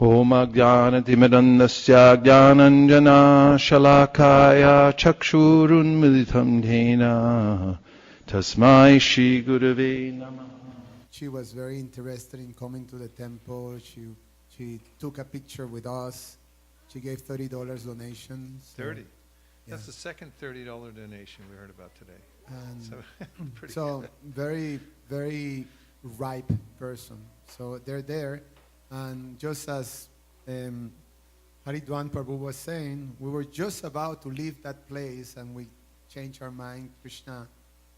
Om Ajnanatimidandasya Jnananjana Shalakaya Chakshurunmilitam Dhena Tasmai Shri Gurave Namah. She was very interested in coming to the temple. She took a picture with us. She gave $30 donation. So, 30? yeah. That's the second $30 donation we heard about today. And so very, very ripe person. So they're there. And just as Haridwan Prabhu was saying, we were just about to leave that place and we changed our mind. Krishna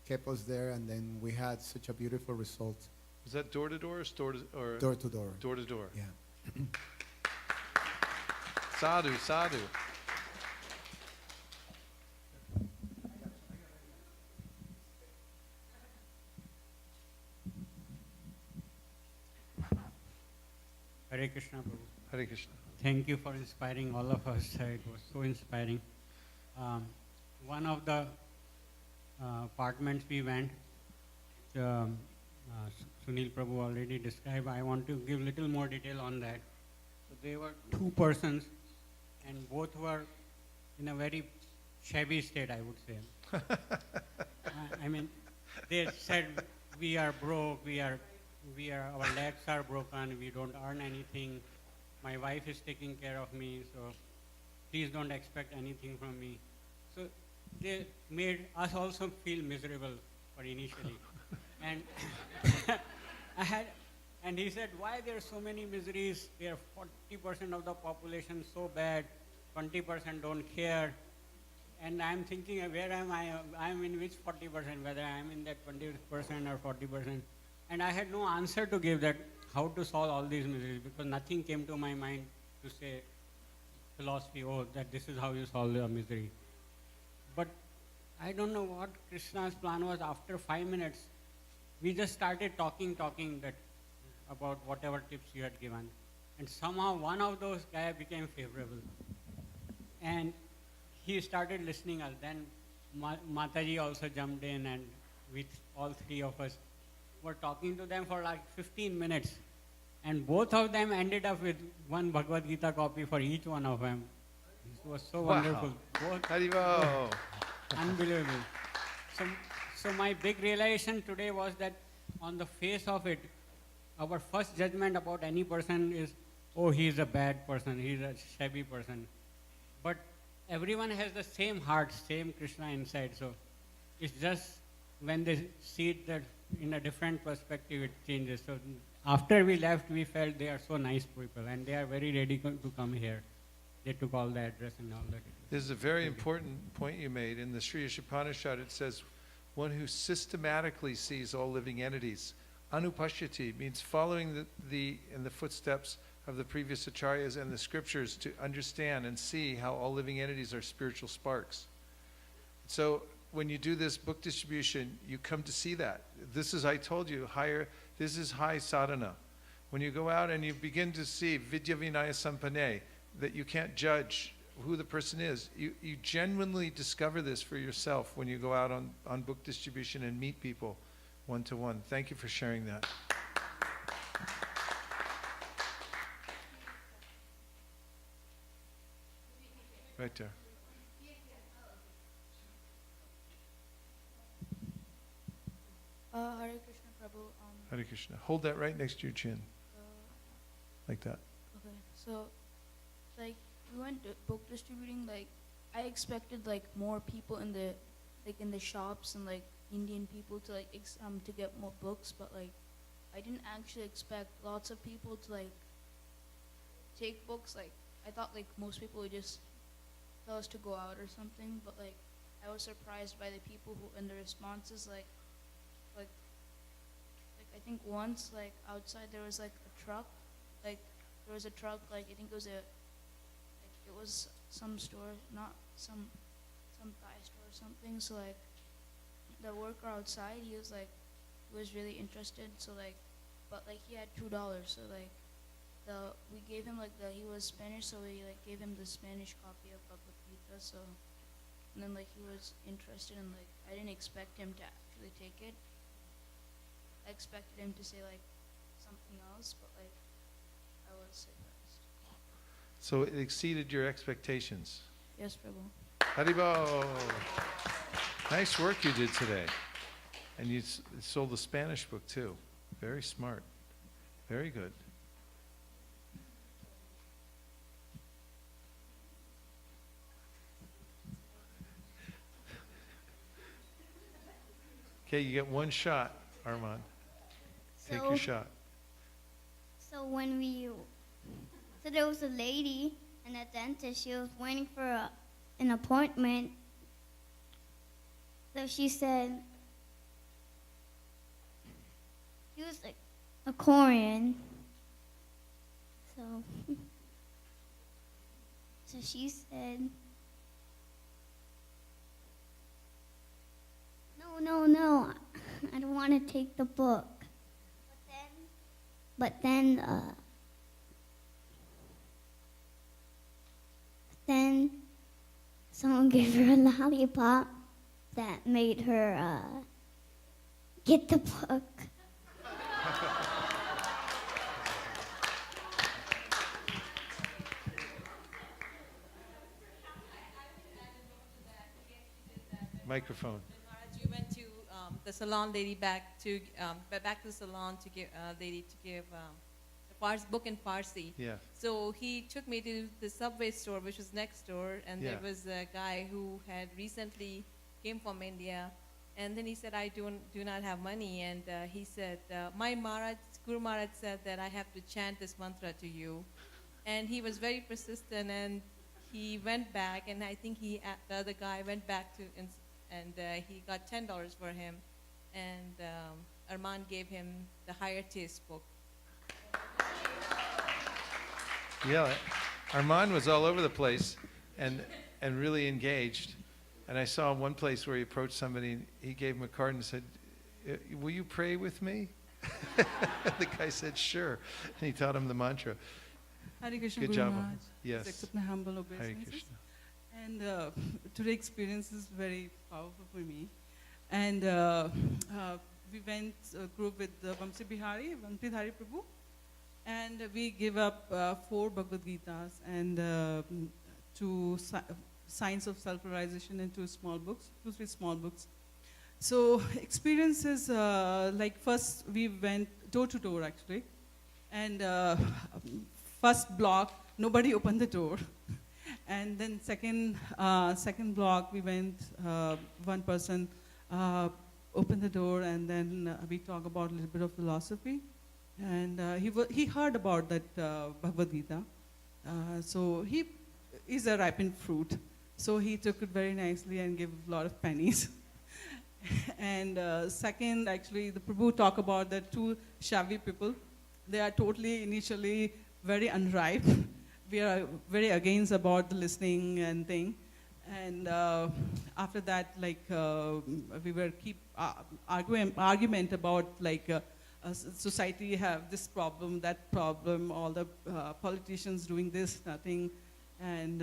kept us there, and then we had such a beautiful result. Was that door to door or Door to door. Door to door. Yeah. Sadhu, sadhu. Hare Krishna, Prabhu. Hare Krishna. Thank you for inspiring all of us. It was so inspiring. One of the apartments we went, Sunil Prabhu already described. I want to give little more detail on that. So they were two persons, and both were in a very shabby state, I would say. I mean, they said, we are broke, our legs are broken, we don't earn anything, my wife is taking care of me, so please don't expect anything from me. So they made us also feel miserable for initially. And and he said, why there are so many miseries? There are 40% of the population so bad, 20% don't care. And I'm thinking, where am I? I'm in which 40%, whether I'm in that 20% or 40%. And I had no answer to give that, how to solve all these miseries, because nothing came to my mind to say, philosophy, that this is how you solve the misery. But I don't know what Krishna's plan was. After 5 minutes, we just started talking that about whatever tips you had given. And somehow one of those guys became favorable. And he started listening us. Then Mataji also jumped in, and with all three of us were talking to them for like 15 minutes. And both of them ended up with one Bhagavad Gita copy for each one of them. It was so wonderful. Both Haribo. Unbelievable. So my big realization today was that on the face of it, our first judgment about any person is, he's a bad person, he's a shabby person. But everyone has the same heart, same Krishna inside. So it's just when they see it that in a different perspective, it changes. So after we left, we felt they are so nice people, and they are very ready to come here. They took all the address and all that. This is a very important point you made. In the Sri Upanishad, it says, one who systematically sees all living entities. Anupashyati means following in the footsteps of the previous acharyas and the scriptures to understand and see how all living entities are spiritual sparks. So when you do this book distribution, you come to see that. This is, I told you, this is high sadhana. When you go out and you begin to see vidya vinaya sampanne, that you can't judge who the person is, you genuinely discover this for yourself when you go out on book distribution and meet people one-to-one. Thank you for sharing that. Right there. Hare Krishna Prabhu. Hare Krishna. Hold that right next to your chin. Like that. Okay, so like we went to book distributing. Like I expected like more people in the shops and like Indian people to like to get more books, but like I didn't actually expect lots of people to like take books. Like I thought like most people would just tell us to go out or something, but like I was surprised by the people who and the responses like I think once like outside there was like a truck, like I think it was some store, not some Thai store or something. So like the worker outside, he was really interested. So like, but like he had $2. So like we gave him he was Spanish, so we like gave him the Spanish copy of Bhagavad Gita. So and then like he was interested, and like I didn't expect him to actually take it. I expected him to say like something else, but like I was surprised. So it exceeded your expectations. Yes, Prabhu. Haribo! Nice work you did today. And you sold the Spanish book too. Very smart. Very good. Okay, you get one shot, Armand. Take your shot. So there was a lady in a dentist. She was waiting for an appointment. So she said, she was like a Korean. So she said, no, I don't want to take the book. But then someone gave her a lollipop that made her get the book. Microphone. Maharaj, you went to the salon lady back to the salon to give the book in Farsi. Yeah. So he took me to the Subway store, which was next door, and Yeah. there was a guy who had recently came from India, and then he said, "I do not have money," and he said, "My Maharaj, Guru Maharaj said that I have to chant this mantra to you," and he was very persistent, and he went back, and I think the other guy went back to and he got $10 for him, and Armand gave him the Higher Taste book. Yeah, Armand was all over the place and really engaged. And I saw one place where he approached somebody, he gave him a card and said, "Will you pray with me?" The guy said, "Sure." And he taught him the mantra. Hare Krishna, Good Guru job. Maharaj. Yes. Accept my humble Hare obeisances. Krishna. And today's experience is very powerful for me. And we went a group with Vamsi Bihari Prabhu, and we give up 4 Bhagavad Gitas and 2 Science of Self-Realization and 2 3 small books. So experiences like first we went door to door actually, and first block nobody opened the door. And then second block, we went, one person opened the door, and then we talk about a little bit of philosophy. And he heard about that Bhagavad Gita. So he is a ripened fruit. So he took it very nicely and gave a lot of pennies. And second, actually, the Prabhu talked about the 2 Shavi people. They are totally initially very unripe. We are very against about the listening and thing. And after that, like, we were keep argument about, like, society have this problem, that problem, all the politicians doing this, nothing. And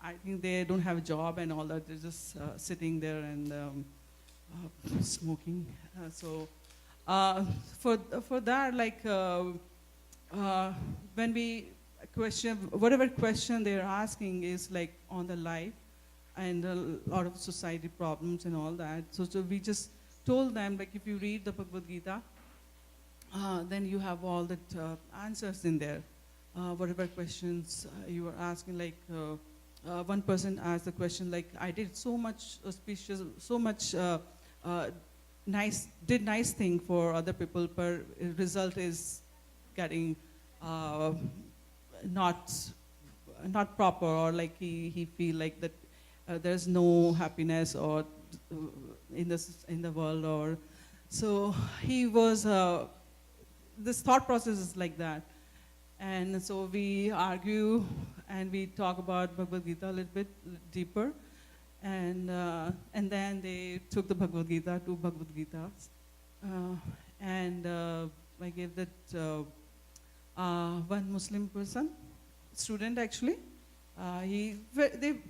I think they don't have a job and all that. They're just sitting there and smoking. So for that, like, when we whatever question they're asking is like on the life and a lot of society problems and all that. So we just told them, like, if you read the Bhagavad Gita, then you have all the answers in there. Whatever questions you were asking, like one person asked the question, like, I did so much auspicious, so much nice thing for other people, but result is getting not proper, or like he feel like that there's no happiness or in the world, or so he was this thought process is like that. And so we argue and we talk about Bhagavad Gita a little bit deeper, and then they took the Bhagavad Gita, 2 Bhagavad Gitas, and I gave that one Muslim person, student actually. They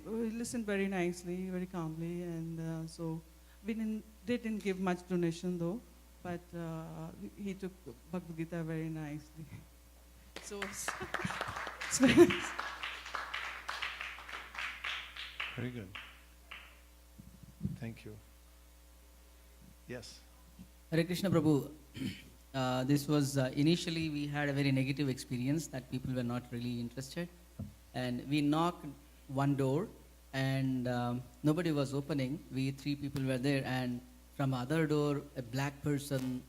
listened very nicely, very calmly, and so we didn't give much donation though, but he took Bhagavad Gita very nicely. So It's very nice. Very good. Thank you. Yes. Hare Krishna Prabhu, this was initially we had a very negative experience that people were not really interested, and we knocked one door and nobody was opening. We three people were there, and from other door a black person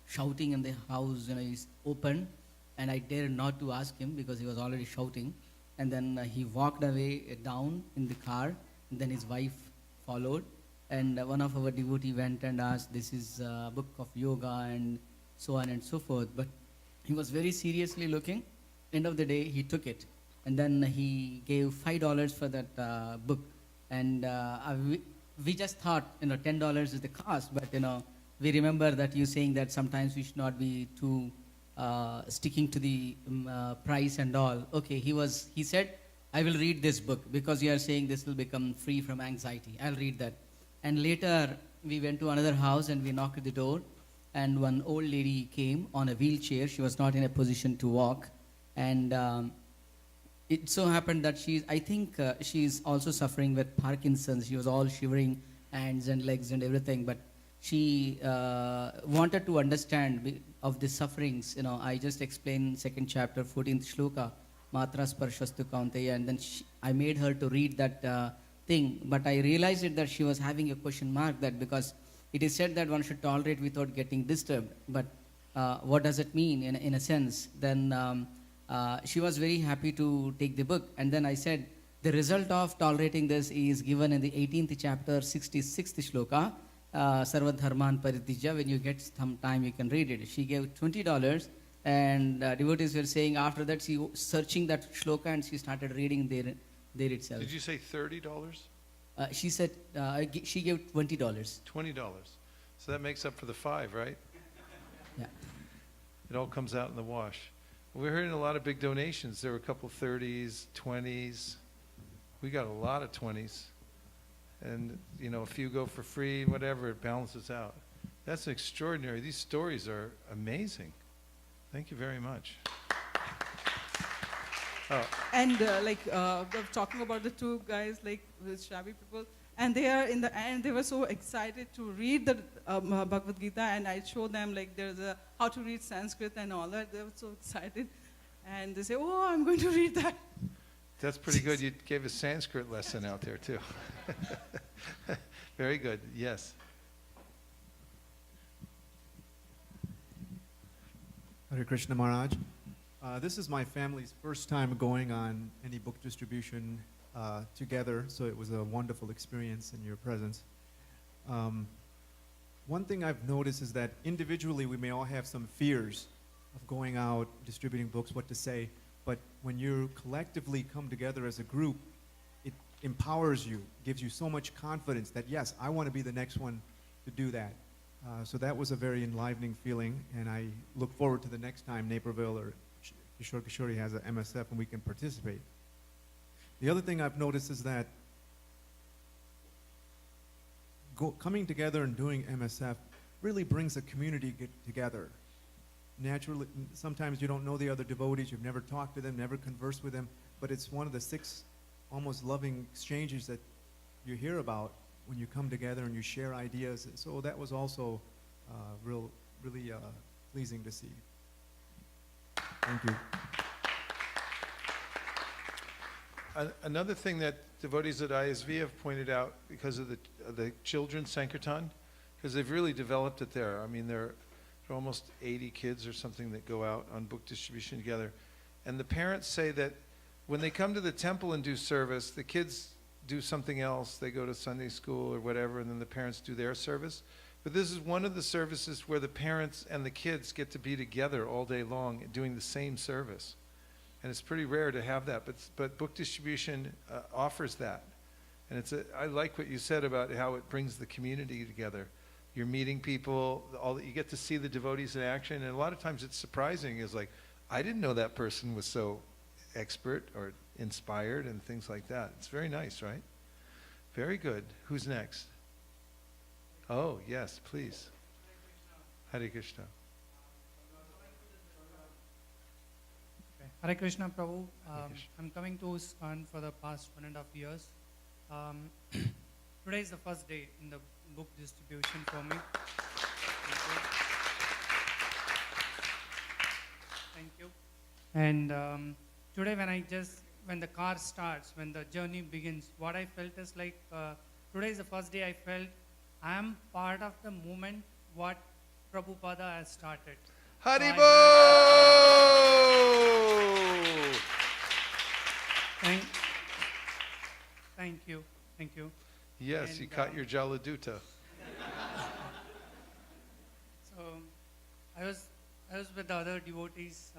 shouting in the house, is open, and I dared not to ask him because he was already shouting, and then he walked away down in the car, and then his wife followed. And one of our devotee went and asked, this is a book of yoga and so on and so forth. But he was very seriously looking. End of the day, he took it. And then he gave $5 for that book. And we just thought, $10 is the cost. But, we remember that you saying that sometimes we should not be too sticking to the price and all. Okay, he said, I will read this book because you are saying this will become free from anxiety. I'll read that. And later, we went to another house and we knocked at the door. And one old lady came on a wheelchair. She was not in a position to walk. And it so happened that I think she's also suffering with Parkinson's. She was all shivering, hands and legs and everything. But she wanted to understand of the sufferings. I just explained second chapter, 14th shloka, Matra Sparshastu Kaunteya. And then I made her to read that thing, but I realized that she was having a question mark, that because it is said that one should tolerate without getting disturbed, but what does it mean in a sense? Then she was very happy to take the book, and then I said the result of tolerating this is given in the 18th chapter, 66th shloka, Sarva Dharman Paritija. When you get some time, you can read it. She gave $20, and devotees were saying after that she searching that shloka and she started reading there itself. Did you say $30? She said she gave $20. $20. So that makes up for the 5, right? Yeah. It all comes out in the wash. We're hearing a lot of big donations. There were a couple 30s, 20s. We got a lot of 20s. And, a few go for free, whatever, it balances out. That's extraordinary. These stories are amazing. Thank you very much. Oh. And talking about the two guys, with shabby people, and they are in the end, they were so excited to read the Bhagavad Gita, and I showed them there's a how to read Sanskrit and all that. They were so excited, and they say, "Oh, I'm going to read that." That's pretty good. You gave a Sanskrit lesson out there too. Very good. Yes. Hare Krishna Maharaj. This is my family's first time going on any book distribution together, so it was a wonderful experience in your presence. One thing I've noticed is that individually we may all have some fears of going out, distributing books, what to say, but when you collectively come together as a group, it empowers you, gives you so much confidence that, yes, I want to be the next one to do that. So that was a very enlivening feeling, and I look forward to the next time Naperville or Kishore Kishori has an MSF and we can participate. The other thing I've noticed is that coming together and doing MSF really brings a community together. Naturally, sometimes you don't know the other devotees, you've never talked to them, never conversed with them, but it's one of the 6 almost loving exchanges that you hear about when you come together and you share ideas. So that was also really pleasing to see. Thank you. Another thing that devotees at ISV have pointed out because of the children's Sankirtan, because they've really developed it there. I mean, there are almost 80 kids or something that go out on book distribution together. And the parents say that when they come to the temple and do service, the kids do something else. They go to Sunday school or whatever, and then the parents do their service. But this is one of the services where the parents and the kids get to be together all day long doing the same service. And it's pretty rare to have that, but book distribution offers that. And I like what you said about how it brings the community together. You're meeting people, you get to see the devotees in action, and a lot of times it's surprising. It's like, I didn't know that person was so expert or inspired and things like that. It's very nice, right? Very good. Who's next? Oh, yes, please. Hare Krishna. Hare Krishna Prabhu. I'm coming to ISKCON for the past 1.5 years. Today is the first day in the book distribution for me. Thank you. And today when the car starts, when the journey begins, what I felt is like, today is the first day I felt I am part of the movement what Prabhupada has started. Haribol! Thank you. Thank you. Yes, And, you caught your Jaladuta. So I was with the other devotees.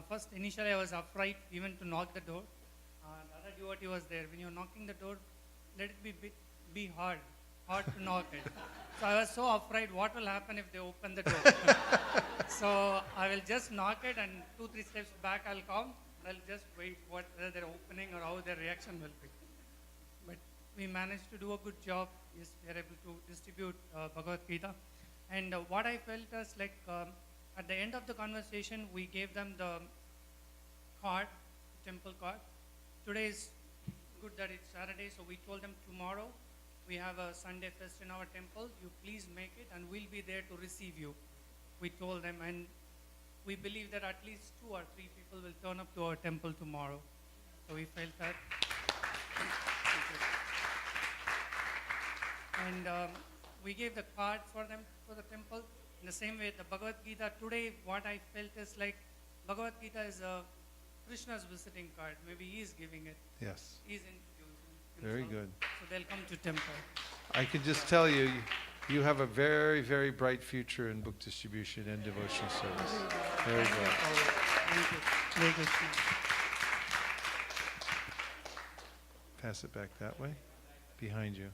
First, initially I was afraid even to knock the door. The other devotee was there. When you're knocking the door, let it be hard to knock it. So I was so afraid what will happen if they open the door. So I will just knock it and 2-3 steps back I'll come. I'll just wait whether they're opening or how their reaction will be. But we managed to do a good job. Yes, we are able to distribute Bhagavad Gita. And what I felt is like at the end of the conversation, we gave them the card, temple card. Today is good that it's Saturday, so we told them tomorrow we have a Sunday fest in our temple. You please make it and we'll be there to receive you. We told them, and we believe that at least 2 or 3 people will turn up to our temple tomorrow. So we felt that. And we gave the card for them for the temple. In the same way, the Bhagavad Gita, today what I felt is like Bhagavad Gita is Krishna's visiting card. Maybe he is giving it. Yes. He's introducing himself. Very good. So they'll come to temple. I can just tell you, you have a very, very bright future in book distribution and devotional service. Very good. Thank you. Hare Krishna. Pass it back that way, behind you.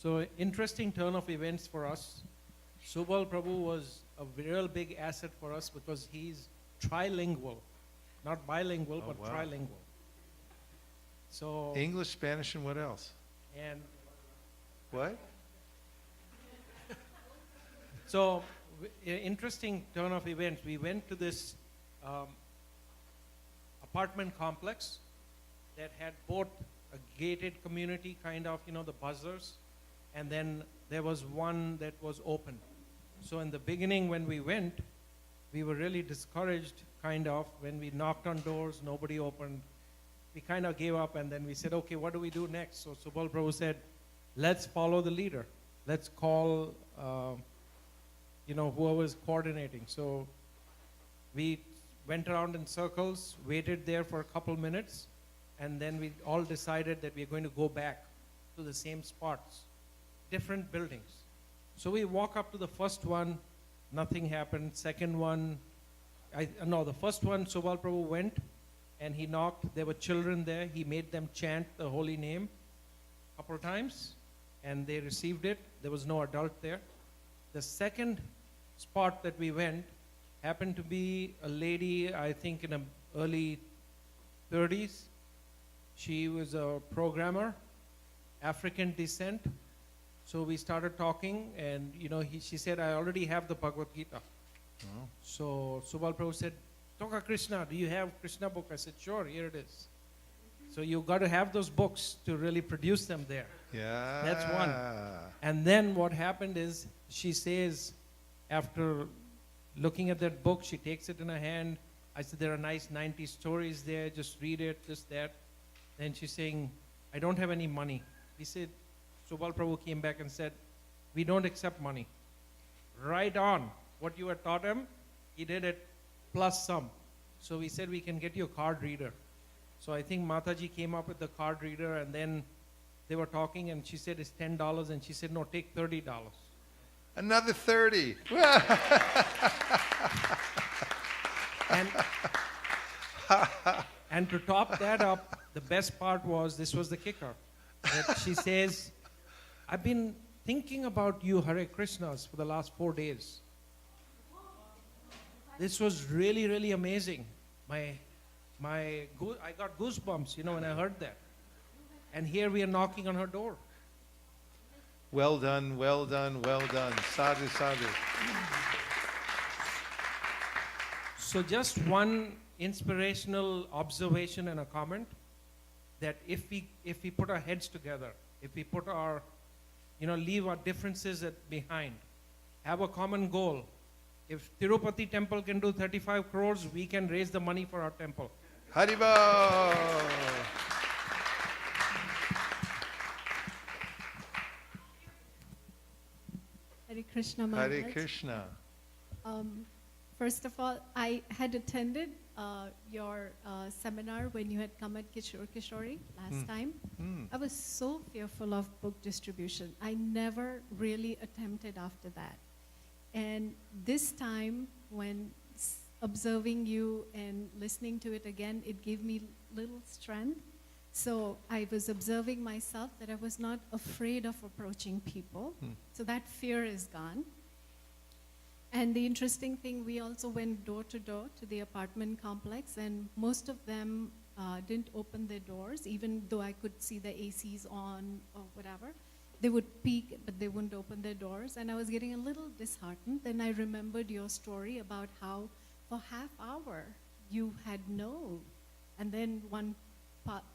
So interesting turn of events for us. Subal Prabhu was a real big asset for us because he's trilingual. Not bilingual, but wow. trilingual. So English, Spanish, and what else? and What? so interesting turn of events. We went to this apartment complex that had both a gated community, kind of, the buzzers, and then there was one that was open. So in the beginning when we went, we were really discouraged, kind of. When we knocked on doors, nobody opened. We kind of gave up, and then we said, okay, what do we do next? So Subal Prabhu said, let's follow the leader. Let's call, whoever is coordinating. So we went around in circles, waited there for a couple minutes, and then we all decided that we're going to go back to the same spots, different buildings. So we walk up to the first one, nothing happened. Second one, the first one, Subal Prabhu went and he knocked. There were children there. He made them chant the holy name a couple of times, and they received it. There was no adult there. The second spot that we went happened to be a lady, I think in the early 30s. She was a programmer, African descent. So we started talking, and she said, I already have the Bhagavad Gita. Oh. So Subal Prabhu said, Toka Krishna, do you have Krishna book? I said, sure, here it is. So you got to have those books to really produce them there. Yeah. That's one. And then what happened is, she says, after looking at that book, she takes it in her hand. I said, there are nice 90 stories there, just read it, this, that. Then she's saying, I don't have any money. We said, Subal Prabhu came back and said, we don't accept money. Right on. What you had taught him, he did it plus some. So we said, we can get you a card reader. So I think Mataji came up with the card reader, and then they were talking, and she said, it's $10. And she said, no, take $30. Another 30. And to top that up, the best part was, this was the kicker, that she says, I've been thinking about you, Hare Krishnas, for the last 4 days. This was really, really amazing. I got goosebumps, when I heard that. And here we are knocking on her door. Well done, well done, well done. Sadhu, sadhu. So just one inspirational observation and a comment, that if we put our heads together, if we put our, leave our differences behind, have a common goal. If Tirupati temple can do 35 crores, we can raise the money for our temple. Haribol! Hare Krishna Maharaj. Hare Krishna. First of all, I had attended your seminar when you had come at Kishore Kishori last time. I was so fearful of book distribution. I never really attempted after that. And this time, when observing you and listening to it again, it gave me little strength. So I was observing myself that I was not afraid of approaching people. So that fear is gone. And the interesting thing, we also went door to door to the apartment complex, and most of them didn't open their doors, even though I could see the ACs on or whatever. They would peek, but they wouldn't open their doors, and I was getting a little disheartened. Then I remembered your story about how for half hour you had no, and then one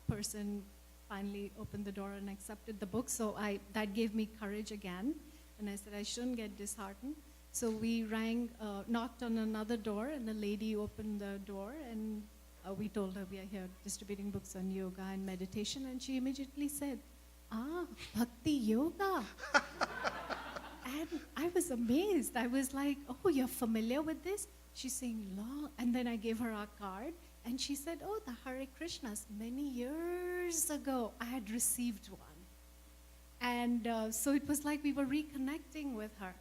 person finally opened the door and accepted the book. So that gave me courage again, and I said I shouldn't get disheartened. So we knocked on another door, and the lady opened the door, and we told her we are here distributing books on yoga and meditation, and she immediately said, Bhakti Yoga. And I was amazed. I was like, oh, you're familiar with this? She's saying, long. And then I gave her our card, and she said, oh, the Hare Krishnas. Many years ago, I had received one. And so it was like we were reconnecting with her.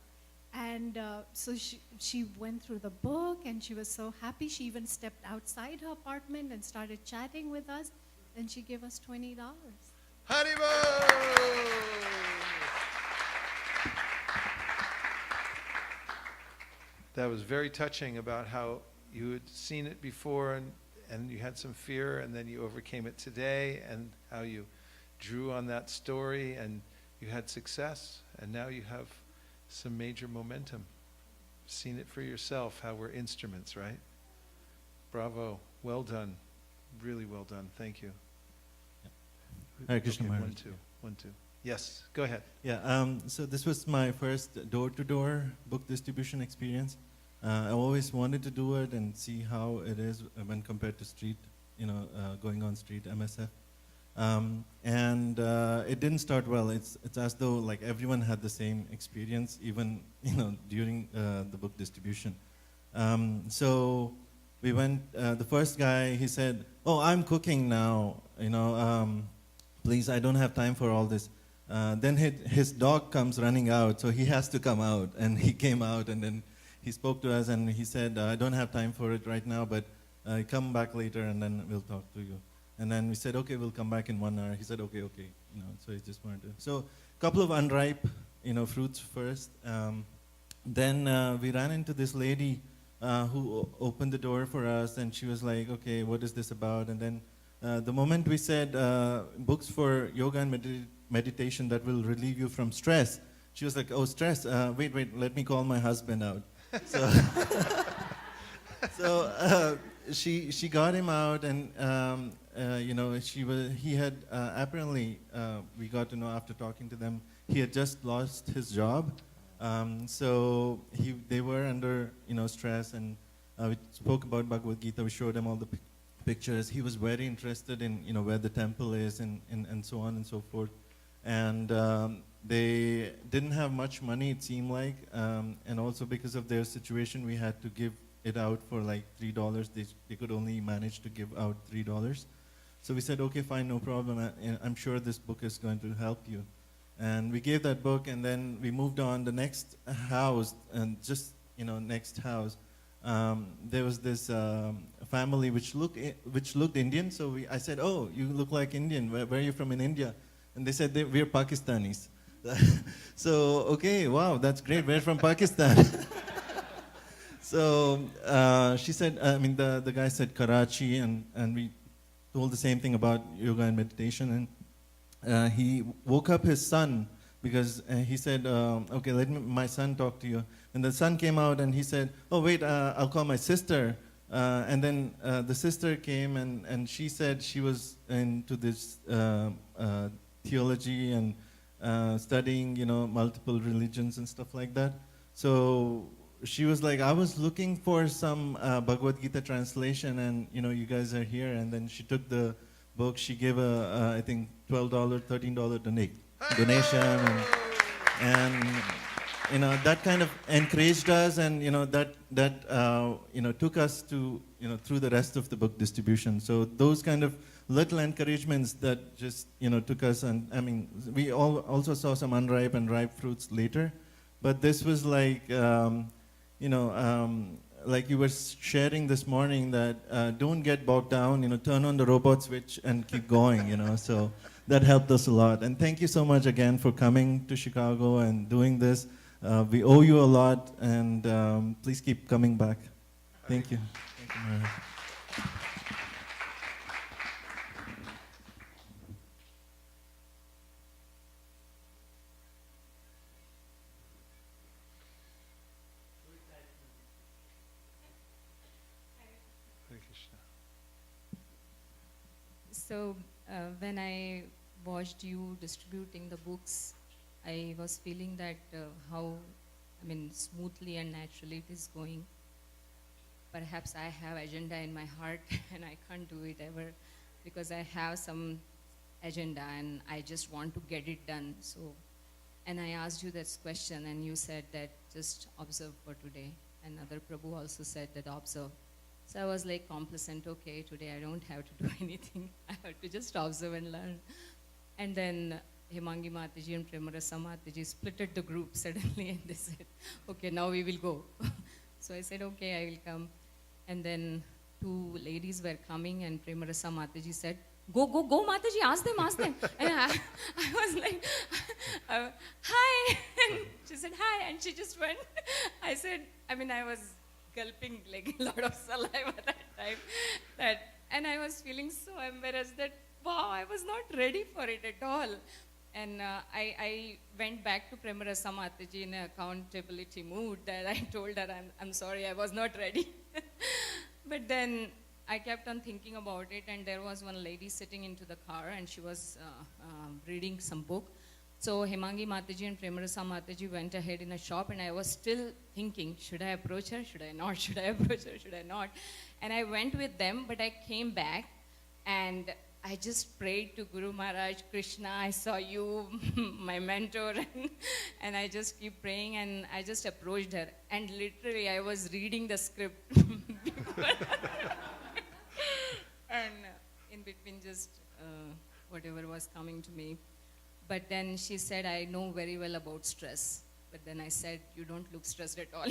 And so she went through the book, and she was so happy. She even stepped outside her apartment and started chatting with us. Then she gave us $20. Haribol! That was very touching about how you had seen it before and you had some fear, and then you overcame it today, and how you drew on that story and you had success, and now you have some major momentum. Seen it for yourself, how we're instruments, right? Bravo. Well done. Really well done. Thank you. Hare Krishna Okay, Maharaj. one, two. Yes, go ahead. Yeah, so this was my first door-to-door book distribution experience. I always wanted to do it and see how it is when compared to street, going on street MSF. And it didn't start well. It's as though like everyone had the same experience, even during the book distribution. So we went. The first guy, he said, "Oh, I'm cooking now. Please, I don't have time for all this." Then his dog comes running out, so he has to come out, and he came out, and then he spoke to us, and he said, "I don't have time for it right now, but come back later, and then we'll talk to you." And then we said, okay, we'll come back in 1 hour. He said, okay. So he just wanted to. So a couple of unripe, fruits first. Then we ran into this lady who opened the door for us, and she was like, okay, what is this about? And then the moment we said books for yoga and meditation that will relieve you from stress, she was like, oh, stress? Wait, let me call my husband out. So she got him out, and he had apparently, we got to know after talking to them, he had just lost his job. So they were under stress, and we spoke about Bhagavad Gita. We showed him all the pictures. He was very interested in where the temple is, and so on and so forth. And they didn't have much money, it seemed like, and also because of their situation, we had to give it out for like $3. They could only manage to give out $3. So we said, okay, fine, no problem. I'm sure this book is going to help you. And we gave that book, and then we moved on. The next house, and just next house, there was this family which looked Indian. So I said, oh, you look like Indian. Where are you from in India? And they said we're Pakistanis. So okay, wow, that's great. We're from Pakistan. So she said, the guy said Karachi, and we told the same thing about yoga and meditation. And he woke up his son because he said, okay, let my son talk to you. And the son came out and he said, oh, wait, I'll call my sister. And then the sister came and she said she was into this theology and studying, multiple religions and stuff like that. So she was like, I was looking for some Bhagavad Gita translation, and you guys are here. And then she took the book. She gave I think $12, $13 donation, and that kind of encouraged us, and that took us to through the rest of the book distribution. So those kind of little encouragements that just took us, and I mean we also saw some unripe and ripe fruits later, but this was like like you were sharing this morning, that don't get bogged down, turn on the robot switch and keep going, so that helped us a lot. And thank you so much again for coming to Chicago and doing this. We owe you a lot, and please keep coming back. Thank you. Thank you, Maharaj. So when I watched you distributing the books, I was feeling that how, smoothly and naturally it is going. Perhaps I have agenda in my heart and I can't do it ever because I have some agenda and I just want to get it done. So, and I asked you this question and you said that just observe for today. And other Prabhu also said that observe. So I was like complacent, okay, today I don't have to do anything. I have to just observe and learn. And then Hemangi Mataji and Premarasa Mataji splitted the group suddenly and they said, okay, now we will go. So I said, okay, I will come. And then two ladies were coming and Premarasa Mataji said, go Mataji, ask them. And I was like, hi. And she said, hi. And she just went. I said, I was gulping like a lot of saliva that time. And I was feeling so embarrassed that, wow, I was not ready for it at all. And I went back to Premarasa Mataji in an accountability mood that I told her, I'm sorry, I was not ready. But then I kept on thinking about it, and there was one lady sitting into the car, and she was reading some book. So Hemangi Mataji and Premarasa Mataji went ahead in a shop, and I was still thinking, should I approach her? Should I not? Should I approach her? Should I not? And I went with them, but I came back, and I just prayed to Guru Maharaj, Krishna, I saw you, my mentor, and I just keep praying, and I just approached her. And literally, I was reading the script. And in between just whatever was coming to me. But then she said, I know very well about stress. But then I said, you don't look stressed at all.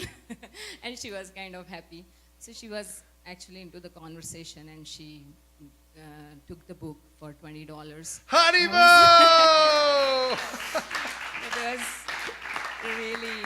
And she was kind of happy. So she was actually into the conversation, and she took the book for $20. Haribo! It was really,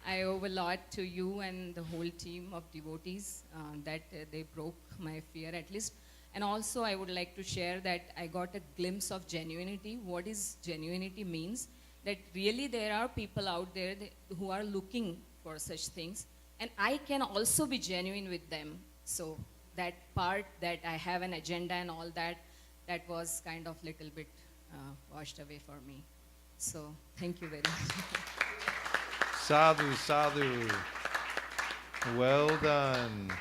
I owe a lot to you and the whole team of devotees that they broke my fear at least. And also I would like to share that I got a glimpse of genuinity. What is genuinity means? That really there are people out there who are looking for such things. And I can also be genuine with them. So that part that I have an agenda and all that, that was kind of little bit washed away for me. So thank you very much. Sadhu, sadhu. Well done.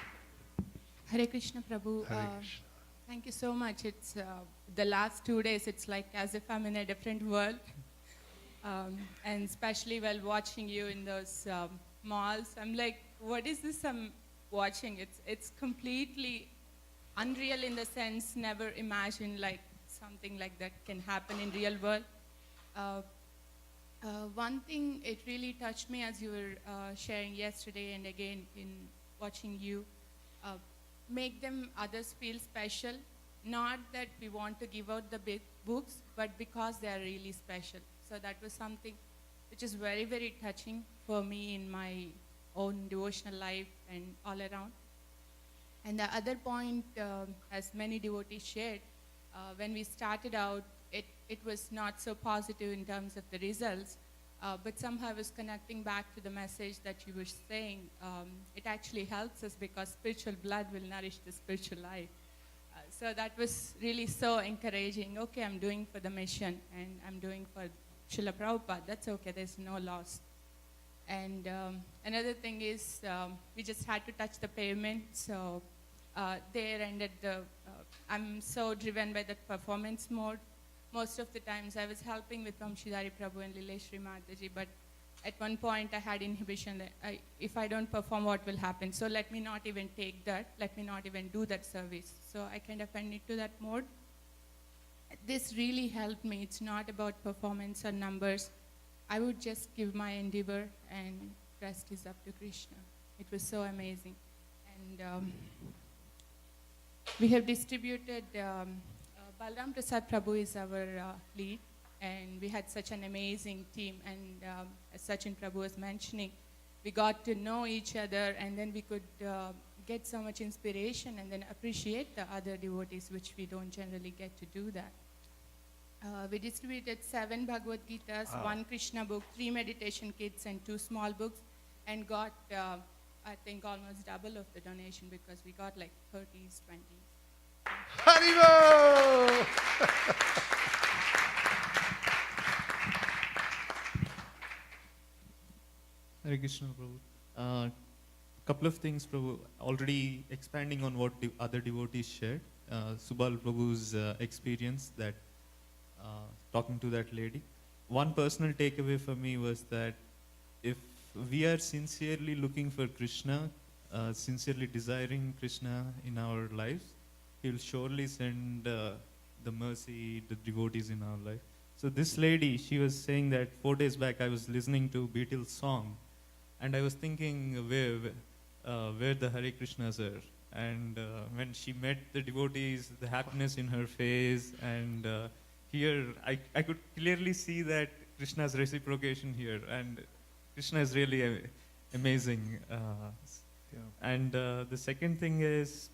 Hare Krishna Prabhu. Hare Krishna. Thank you so much. It's the last 2 days, it's like as if I'm in a different world. And especially while watching you in those malls, I'm like, what is this I'm watching? It's completely unreal in the sense, never imagined like something like that can happen in real world. One thing, it really touched me as you were sharing yesterday and again in watching you, make them others feel special. Not that we want to give out the big books, but because they are really special. So that was something which is very, very touching for me in my own devotional life and all around. And the other point, as many devotees shared, when we started out, it it was not so positive in terms of the results. But somehow I was connecting back to the message that you were saying. It actually helps us because spiritual blood will nourish the spiritual life. So that was really so encouraging. Okay, I'm doing for the mission and I'm doing for Srila Prabhupada. That's okay, there's no loss. And another thing is we just had to touch the pavement. So there ended I'm so driven by that performance mode. Most of the times I was helping with Vamshidhari Prabhu and Lileshri Mataji, but at one point I had inhibition that if I don't perform, what will happen? So let me not even take that, let me not even do that service. So I kind of went into that mode. This really helped me. It's not about performance or numbers. I would just give my endeavor and rest is up to Krishna. It was so amazing. And we have distributed Balram Prasad Prabhu is our lead, and we had such an amazing team. And as Sachin Prabhu was mentioning, we got to know each other, and then we could get so much inspiration and then appreciate the other devotees, which we don't generally get to do that. We distributed 7 Bhagavad Gitas, 1 Krishna book, 3 meditation kits, and 2 small books, and got, I think, almost double of the donation because we got like 30s, 20s. Haribo! Hare Krishna, Prabhu. Couple of things, Prabhu. Already expanding on what other devotees shared. Subal Prabhu's experience that talking to that lady. One personal takeaway for me was that if we are sincerely looking for Krishna, sincerely desiring Krishna in our lives, He will surely send the mercy, the devotees in our life. So this lady, she was saying that 4 days back I was listening to Beatles' song, and I was thinking where the Hare Krishnas are. And when she met the devotees, the happiness in her face, and here I could clearly see that Krishna's reciprocation here, and Krishna is really amazing. And the second thing is,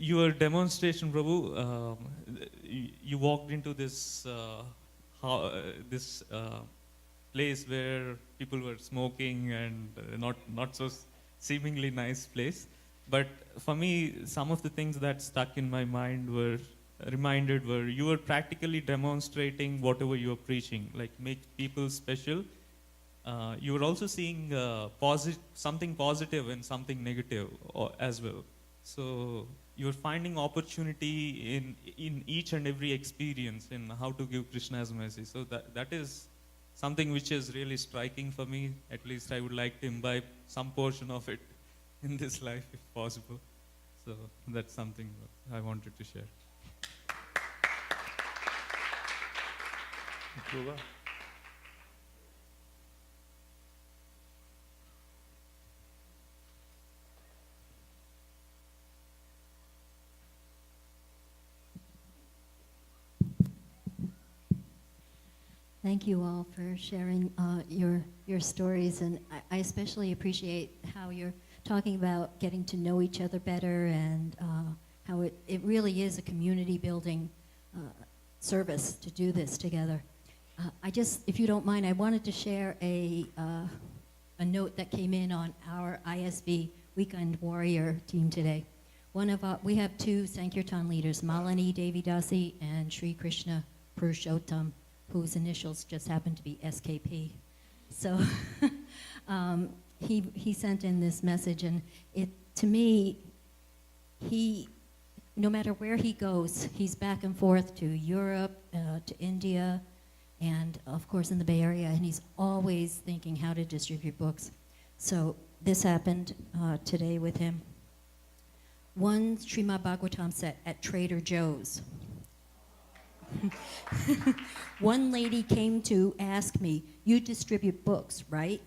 your demonstration, Prabhu, you walked into this place where people were smoking and not so seemingly nice place. But for me, some of the things that stuck in my mind were you were practically demonstrating whatever you were preaching, like make people special. You were also seeing something positive and something negative as well. So you're finding opportunity in each and every experience in how to give Krishna's mercy. So that is something which is really striking for me. At least I would like to imbibe some portion of it in this life if possible. So that's something I wanted to share. Kula? Thank you all for sharing your stories, and I especially appreciate how you're talking about getting to know each other better, and how it really is a community building service to do this together. If you don't mind, I wanted to share a note that came in on our ISB Weekend Warrior team today. We have 2 Sankirtan leaders, Malini Devi Dasi and Sri Krishna Purushottam, whose initials just happen to be SKP. So he sent in this message, and to me, no matter where he goes, he's back and forth to Europe, to India, and of course in the Bay Area, and he's always thinking how to distribute books. So this happened today with him. 1 Srimad Bhagavatam set at Trader Joe's. One lady came to ask me, "You distribute books, right?"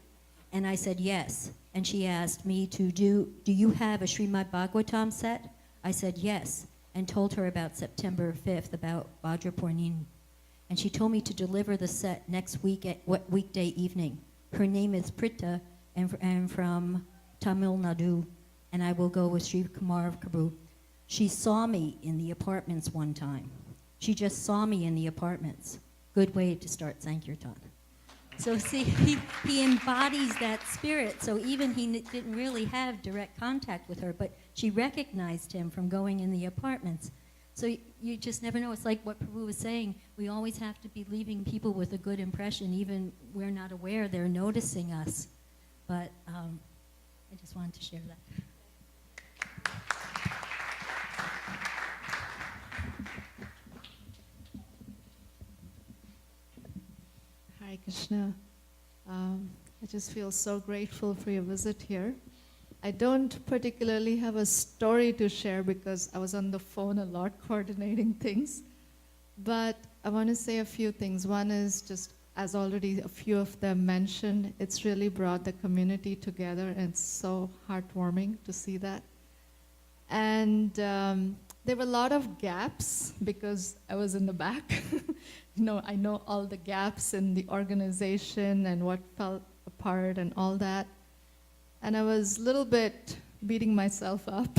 And I said, "Yes." And she asked me do you have a Srimad Bhagavatam set? I said, "Yes," and told her about September 5th, about Bhadra Purnim. And she told me to deliver the set next week at weekday evening. Her name is Prita, and from Tamil Nadu, and I will go with Sri Kumar Prabhu. She saw me in the apartments one time. She just saw me in the apartments. Good way to start Sankirtan. So see, he embodies that spirit. So even he didn't really have direct contact with her, but she recognized him from going in the apartments. So you just never know. It's like what Prabhu was saying. We always have to be leaving people with a good impression, even we're not aware they're noticing us. But I just wanted to share that. Hare Krishna. I just feel so grateful for your visit here. I don't particularly have a story to share because I was on the phone a lot coordinating things. But I want to say a few things. One is just, as already a few of them mentioned, it's really brought the community together, and it's so heartwarming to see that. And there were a lot of gaps because I was in the back. I know all the gaps in the organization and what fell apart and all that. And I was a little bit beating myself up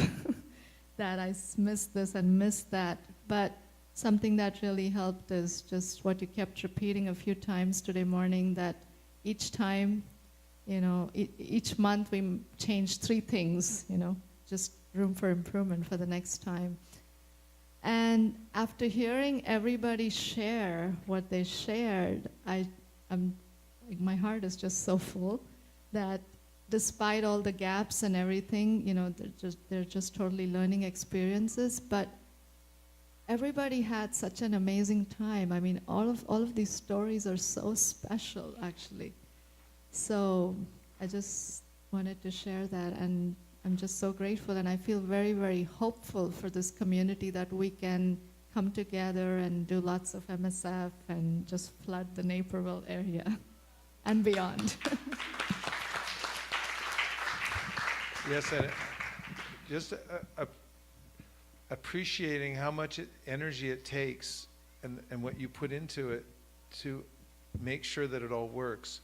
that I missed this and missed that. But something that really helped is just what you kept repeating a few times today morning, that each time, each month we change 3 things, just room for improvement for the next time. And after hearing everybody share what they shared, my heart is just so full that despite all the gaps and everything, they're just totally learning experiences. But everybody had such an amazing time. I mean, all of these stories are so special, actually. So I just wanted to share that, and I'm just so grateful, and I feel very, very hopeful for this community that we can come together and do lots of MSF and just flood the Naperville area and beyond. Yes, and just appreciating how much energy it takes and what you put into it to make sure that it all works.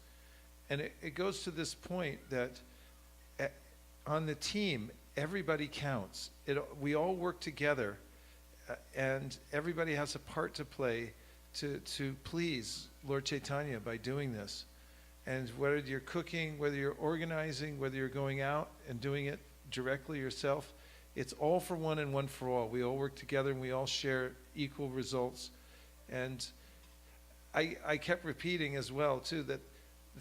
And it goes to this point that on the team, everybody counts. We all work together, and everybody has a part to play to please Lord Chaitanya by doing this. And whether you're cooking, whether you're organizing, whether you're going out and doing it directly yourself, it's all for one and one for all. We all work together and we all share equal results. And I kept repeating as well, too, that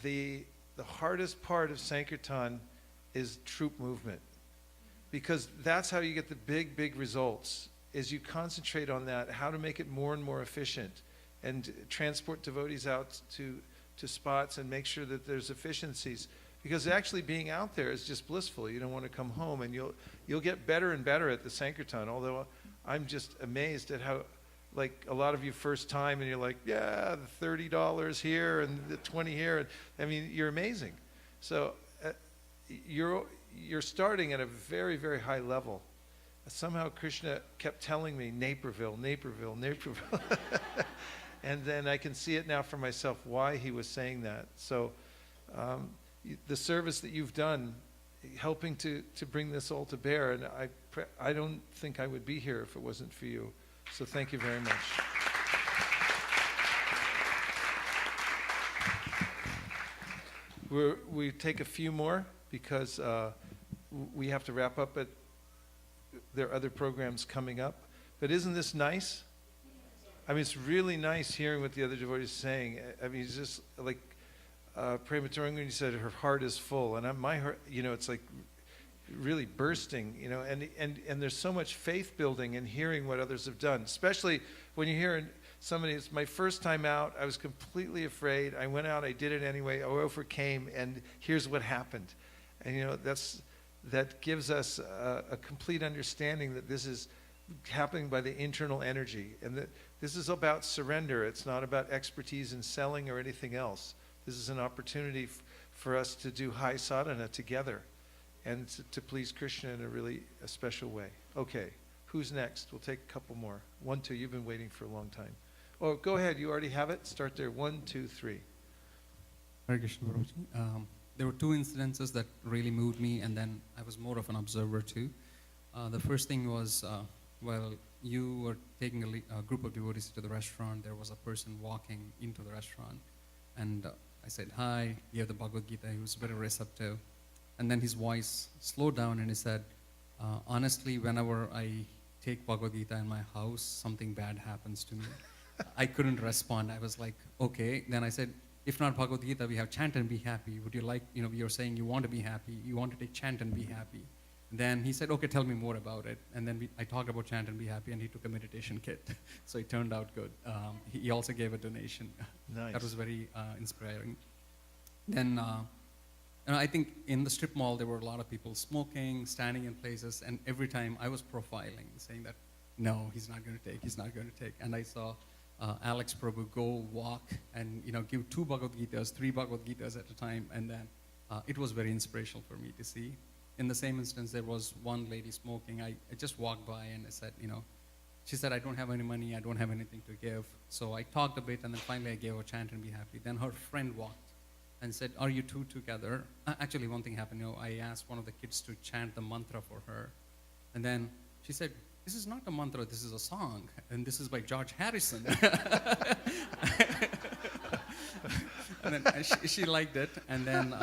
the hardest part of Sankirtan is troop movement, because that's how you get the big results, is you concentrate on that, how to make it more and more efficient, and transport devotees out to spots and make sure that there's efficiencies, because actually being out there is just blissful. You don't want to come home, and you'll get better and better at the Sankirtan, although I'm just amazed at how, like, a lot of you first time and you're like, yeah, the $30 here and the 20 here, and I mean, you're amazing. So you're starting at a very, very high level. Somehow Krishna kept telling me, Naperville, Naperville, Naperville. And then I can see it now for myself why he was saying that. So the service that you've done, helping to bring this all to bear, and I don't think I would be here if it wasn't for you. So thank you very much. We take a few more, because we have to wrap up, but there are other programs coming up. But isn't this nice? I mean, it's really nice hearing what the other devotees are saying. I mean, it's just like Prema Tarangan said, her heart is full, and my heart, it's like really bursting, and there's so much faith building in hearing what others have done, especially when you hear somebody. It's my first time out. I was completely afraid. I went out. I did it anyway. I overcame, and here's what happened. And that gives us a complete understanding that this is happening by the internal energy, and that this is about surrender. It's not about expertise in selling or anything else. This is an opportunity for us to do high sadhana together and to please Krishna in a special way. Okay, who's next? We'll take a couple more. 1, 2, you've been waiting for a long time. Oh, go ahead, you already have it? Start there. 1, 2, 3. Hare Krishna, Prabhuji. There were 2 incidences that really moved me, and then I was more of an observer too. The first thing was, you were taking a group of devotees to the restaurant. There was a person walking into the restaurant, and I said hi. He had the Bhagavad Gita. He was very receptive, and then his voice slowed down, and he said, "Honestly, whenever I take Bhagavad Gita in my house, something bad happens to me." I couldn't respond. I was like, okay. Then I said, if not Bhagavad Gita, we have chant and be happy. Would you like, you're saying you want to be happy. You want to take chant and be happy. Then he said, okay, tell me more about it. And then I talked about chant and be happy, and he took a meditation kit. So it turned out good. He also gave a donation. Nice. That was very inspiring. Then I think in the strip mall, there were a lot of people smoking, standing in places, and every time I was profiling, saying that, no, he's not going to take, he's not going to take. And I saw Alex Prabhu go walk and give 2 Bhagavad Gitas, 3 Bhagavad Gitas at a time, and then it was very inspirational for me to see. In the same instance, there was one lady smoking. I just walked by and I said, she said, I don't have any money, I don't have anything to give. So I talked a bit, and then finally I gave her chant and be happy. Then her friend walked and said, are you two together? Actually, one thing happened. I asked one of the kids to chant the mantra for her. And then she said, this is not a mantra, this is a song, and this is by George Harrison. And then she liked it, and then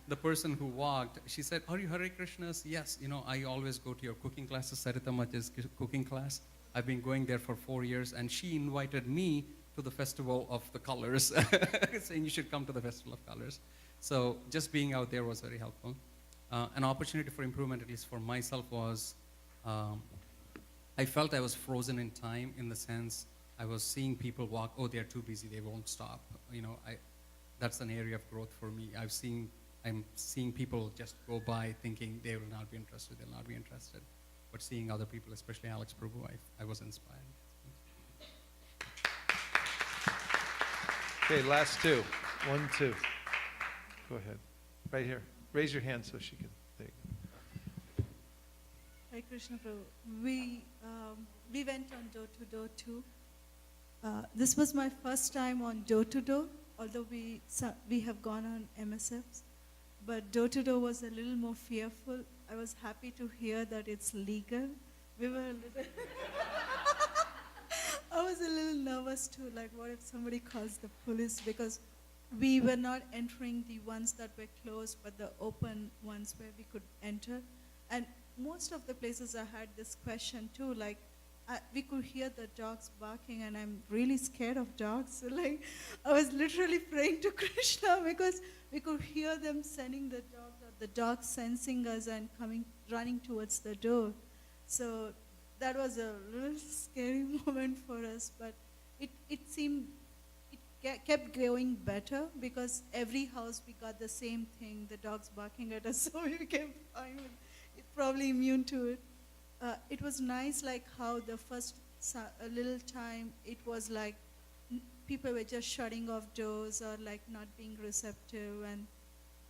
the person who walked, she said, are you Hare Krishnas? Yes, I always go to your cooking classes, Sarita Mata's cooking class. I've been going there for 4 years, and she invited me to the Festival of the Colors, saying you should come to the Festival of Colors. So just being out there was very helpful. An opportunity for improvement, at least for myself, was I felt I was frozen in time, in the sense I was seeing people walk, oh, they're too busy, they won't stop. That's an area of growth for me. I'm seeing people just go by thinking they will not be interested, they'll not be interested. But seeing other people, especially Alex Prabhu, I was inspired. Okay, last 2. 1, 2. Go ahead. Right here. Raise your hand so she can. There you go. Hare Krishna Prabhu. We went on door to door too. This was my first time on door to door, although we have gone on MSFs. But door to door was a little more fearful. I was happy to hear that it's legal. We were a little I was a little nervous too, like what if somebody calls the police, because we were not entering the ones that were closed, but the open ones where we could enter. And most of the places I had this question too, like we could hear the dogs barking, and I'm really scared of dogs. So like I was literally praying to Krishna because we could hear them sending the dogs, or the dogs sensing us and running towards the door. So that was a little scary moment for us, but it seemed, it kept going better, because every house we got the same thing, the dogs barking at us, so we became fine, probably immune to it. It was nice, like how the first a little time, it was like people were just shutting off doors or like not being receptive, and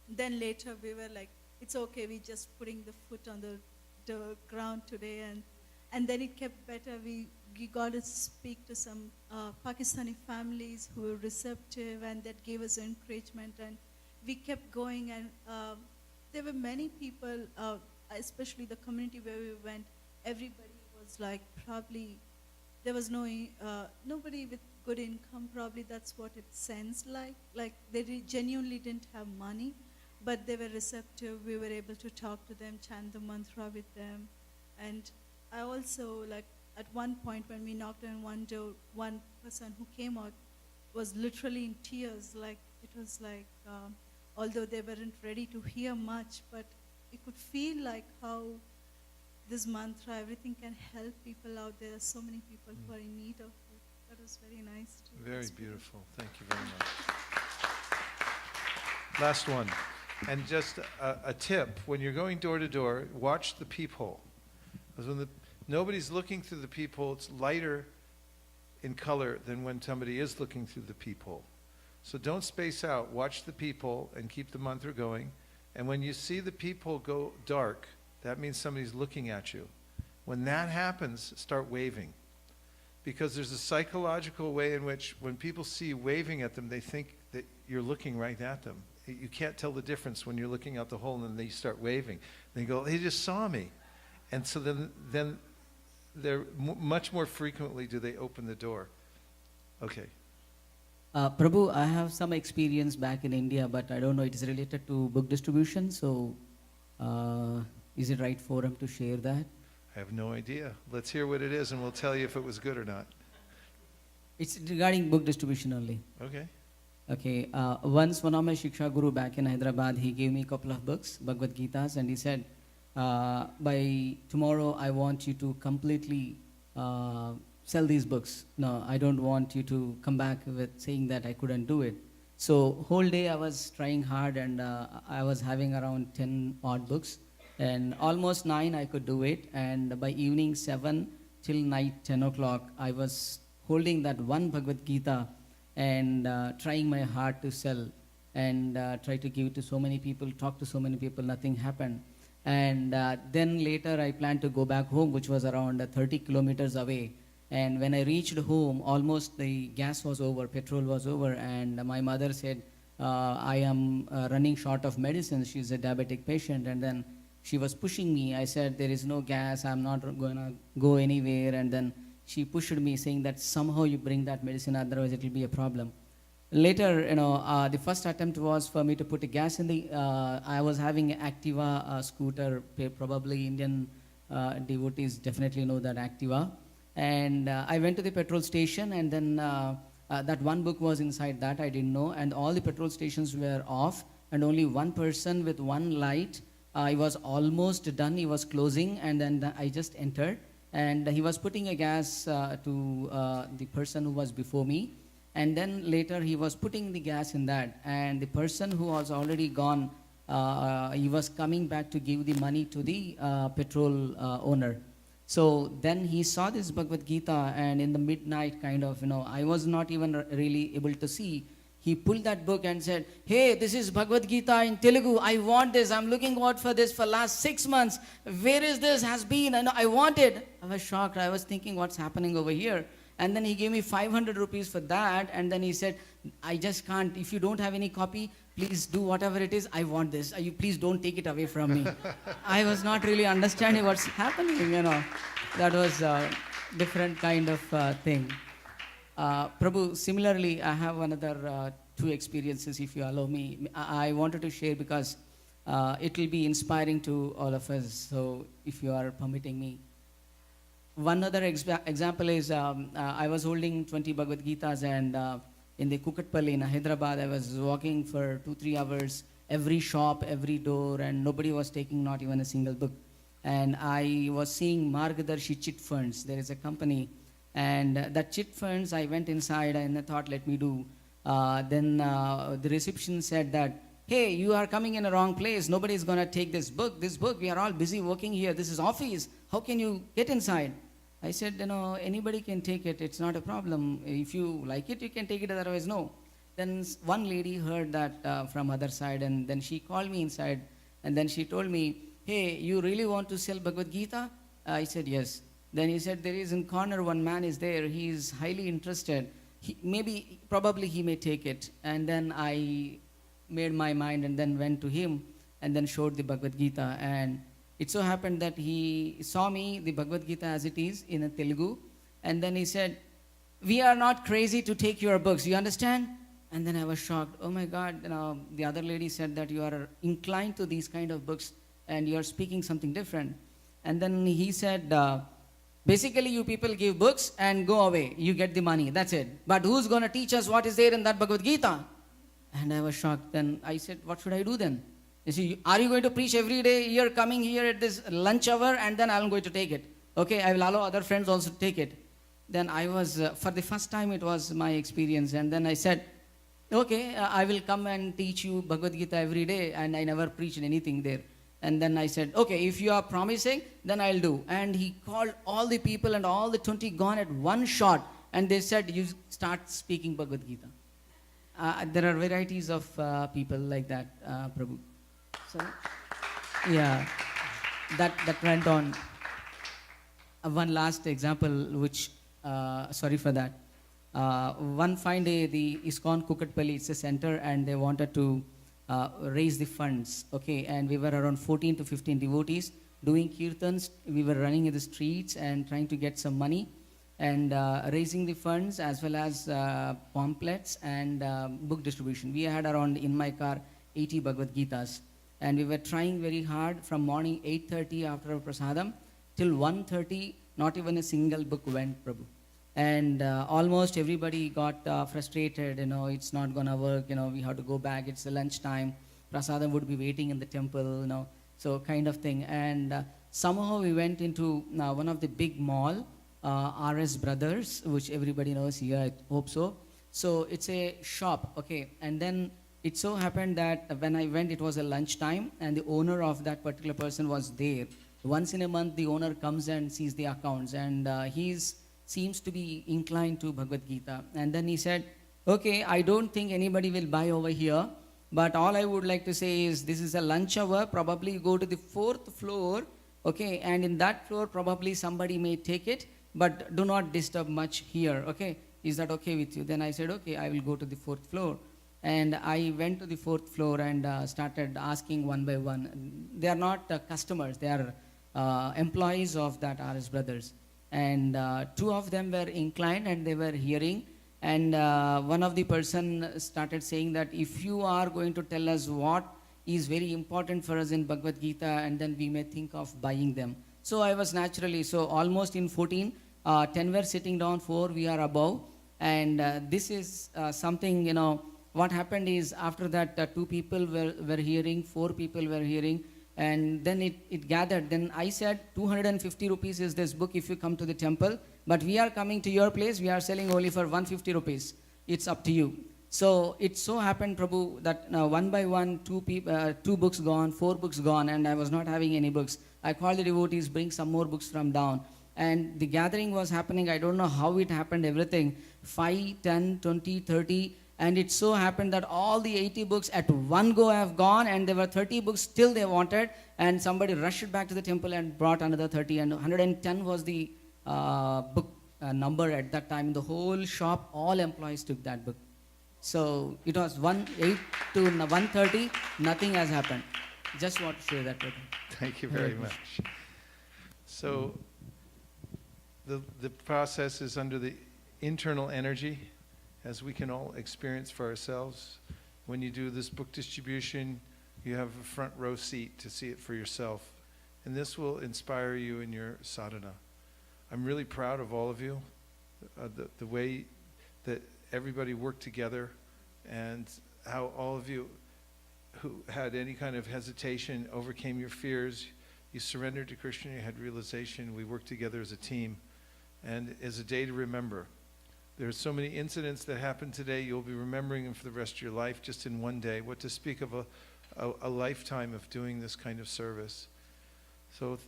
then later we were like, it's okay, we just putting the foot on the ground today, and then it kept better. We got to speak to some Pakistani families who were receptive, and that gave us encouragement, and we kept going, and there were many people, especially the community where we went, everybody was like, probably, there was nobody with good income, probably that's what it sounds like they genuinely didn't have money, but they were receptive. We were able to talk to them, chant the mantra with them. And I also, like, at one point when we knocked on one door, one person who came out was literally in tears. Like, it was like, although they weren't ready to hear much, but you could feel like how this mantra, everything can help people out there. So many people who are in need of it. That was very nice too. Very beautiful. Thank you very much. Last one. And just a tip, when you're going door to door, watch the peephole. Because when nobody's looking through the peephole, it's lighter in color than when somebody is looking through the peephole. So don't space out. Watch the peephole and keep the mantra going. And when you see the peephole go dark, that means somebody's looking at you. When that happens, start waving. Because there's a psychological way in which when people see you waving at them, they think that you're looking right at them. You can't tell the difference when you're looking out the hole and then they start waving. They go, he just saw me. And so then much more frequently do they open the door. Okay. Prabhu, I have some experience back in India, but I don't know, it is related to book distribution, so is it right forum to share that? I have no idea. Let's hear what it is and we'll tell you if it was good or not. It's regarding book distribution only. Okay. Okay, once one of my Shiksha Guru back in Hyderabad, he gave me a couple of books, Bhagavad Gitas, and he said, by tomorrow I want you to completely sell these books. No, I don't want you to come back with saying that I couldn't do it. So whole day I was trying hard and I was having around 10 odd books and almost 9 I could do it, and by evening 7 till night 10 o'clock I was holding that one Bhagavad Gita and trying my heart to sell and try to give it to so many people, talk to so many people, nothing happened. And then later I planned to go back home, which was around 30 kilometers away. And when I reached home, almost the gas was over, petrol was over, and my mother said, I am running short of medicine. She's a diabetic patient, and then she was pushing me. I said, there is no gas, I'm not going to go anywhere. And then she pushed me, saying that somehow you bring that medicine, otherwise it will be a problem. Later, the first attempt was for me to put a gas in the, I was having an Activa scooter, probably Indian devotees definitely know that Activa. And I went to the petrol station, and then that one book was inside that, I didn't know, and all the petrol stations were off, and only one person with one light. He was almost done, he was closing, and then I just entered, and he was putting a gas to the person who was before me. And then later he was putting the gas in that, and the person who was already gone, he was coming back to give the money to the petrol owner. So then he saw this Bhagavad Gita, and in the midnight kind of, I was not even really able to see. He pulled that book and said, hey, this is Bhagavad Gita in Telugu. I want this. I'm looking out for this for last 6 months. Where is this has been? I want it. I was shocked. I was thinking, what's happening over here? And then he gave me 500 rupees for that. And then he said, I just can't. If you don't have any copy, please do whatever it is. I want this. You please don't take it away from me. I was not really understanding what's happening, That was a different kind of thing. Prabhu, similarly, I have another 2 experiences, if you allow me. I wanted to share because it will be inspiring to all of us. So if you are permitting me. One other example is I was holding 20 Bhagavad Gitas, and in the Kukatpalli in Hyderabad, I was walking for 2-3 hours, every shop, every door, and nobody was taking not even a single book. And I was seeing Margadarshi Chit Funds. There is a company, and that Chit Funds, I went inside and I thought, let me do. Then the reception said that, hey, you are coming in a wrong place. Nobody is going to take this book. This book, we are all busy working here. This is office. How can you get inside? I said, anybody can take it. It's not a problem. If you like it, you can take it. Otherwise, no. Then one lady heard that from other side, and then she called me inside, and then she told me, hey, you really want to sell Bhagavad Gita? I said, yes. Then he said, there is in corner one man is there. He is highly interested. Probably he may take it. And then I made my mind and then went to him and then showed the Bhagavad Gita. And it so happened that he saw me, the Bhagavad Gita as it is in a Telugu. And then he said, we are not crazy to take your books. You understand? And then I was shocked. Oh my God. The other lady said that you are inclined to these kind of books and you are speaking something different. And then he said, basically you people give books and go away. You get the money. That's it. But who's going to teach us what is there in that Bhagavad Gita? And I was shocked. Then I said, what should I do then? You see, are you going to preach every day? You're coming here at this lunch hour and then I'm going to take it. Okay, I will allow other friends also to take it. Then I was, for the first time it was my experience. And then I said, okay, I will come and teach you Bhagavad Gita every day. And I never preached anything there. And then I said, okay, if you are promising, then I'll do. And he called all the people and all the 20 gone at one shot. And they said, you start speaking Bhagavad Gita. There are varieties of people like that, Prabhu. So, yeah, that went on. One last example, which, sorry for that. One fine day, the ISKCON Kukatpalli, it's a center, and they wanted to raise the funds, okay, and we were around 14 to 15 devotees, doing kirtans. We were running in the streets and trying to get some money and raising the funds, as well as pamphlets and book distribution. We had around, in my car, 80 Bhagavad Gitas. And we were trying very hard from morning 8:30 after prasadam till 1:30, not even a single book went, Prabhu. And almost everybody got frustrated, it's not gonna work, we have to go back, it's the lunch time, prasadam would be waiting in the temple, so kind of thing. And somehow we went into one of the big mall, RS Brothers, which everybody knows here, I hope so. So it's a shop, okay, and then it so happened that when I went, it was a lunchtime, and the owner of that particular person was there. Once in a month, the owner comes and sees the accounts, and seems to be inclined to Bhagavad Gita. And then he said, okay, I don't think anybody will buy over here, but all I would like to say is this is a lunch hour, probably go to the 4th floor, okay, and in that floor, probably somebody may take it, but do not disturb much here, okay? Is that okay with you? Then I said, okay, I will go to the 4th floor. And I went to the 4th floor and started asking one by one. They are not customers, they are employees of that RS Brothers. And 2 of them were inclined and they were hearing. And one of the person started saying that if you are going to tell us what is very important for us in Bhagavad Gita, and then we may think of buying them. So I was naturally, so almost in 14, 10 were sitting down, 4 we are above. And this is something, what happened is after that 2 people were hearing, 4 people were hearing, and then it gathered. Then I said, 250 rupees is this book if you come to the temple, but we are coming to your place, we are selling only for 150 rupees. It's up to you. So it so happened, Prabhu, that one by one, 2 books gone, 4 books gone, and I was not having any books. I called the devotees, bring some more books from down. And the gathering was happening, I don't know how it happened, everything, 5, 10, 20, 30, and it so happened that all the 80 books at one go have gone, and there were 30 books still they wanted, and somebody rushed back to the temple and brought another 30, and 110 was the book number at that time. In the whole shop, all employees took that book. So it was 8 to 1:30, nothing has happened. Just want to share that with you. Thank you very much. So the process is under the internal energy, as we can all experience for ourselves. When you do this book distribution, you have a front row seat to see it for yourself. And this will inspire you in your sadhana. I'm really proud of all of you, the way that everybody worked together, and how all of you who had any kind of hesitation overcame your fears. You surrendered to Krishna, you had realization. We worked together as a team. And as a day to remember. There are so many incidents that happened today, you'll be remembering them for the rest of your life, just in one day. What to speak of a lifetime of doing this kind of service. So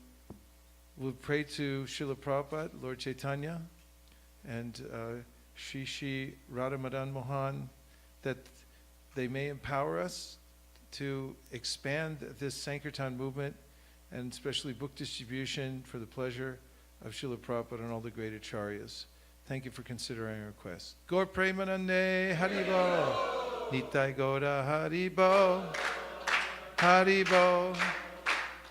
we'll pray to Srila Prabhupada, Lord Chaitanya, and Shri Radha Madan Mohan, that they may empower us to expand this Sankirtan movement, and especially book distribution for the pleasure of Srila Prabhupada and all the great acharyas. Thank you for considering our request. Gaur Premanande Haribo, Nitai Gaura Haribo, Haribo,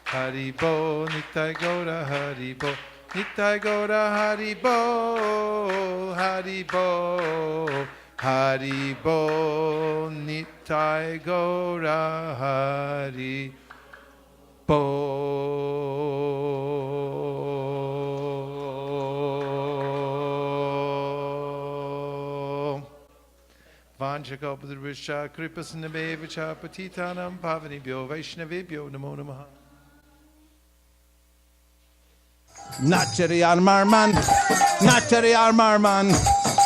Haribo, Nitai Gaura Haribo, Nitai Gaura Haribo, Haribo, Haribo, Nitai Gaura Haribo. Vanchakalpadrivascha kripasannamevacha patitanam pavanibhyo vaishnavibhyo namo namaha. Nachari Armarman, Nachari Armarman,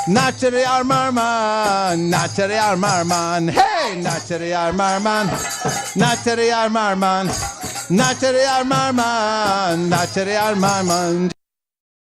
Nachari Armarman, Nachari Armarman, hey, Nachari Armarman, Nachari Armarman, Nachari Armarman, Nachari Armarman.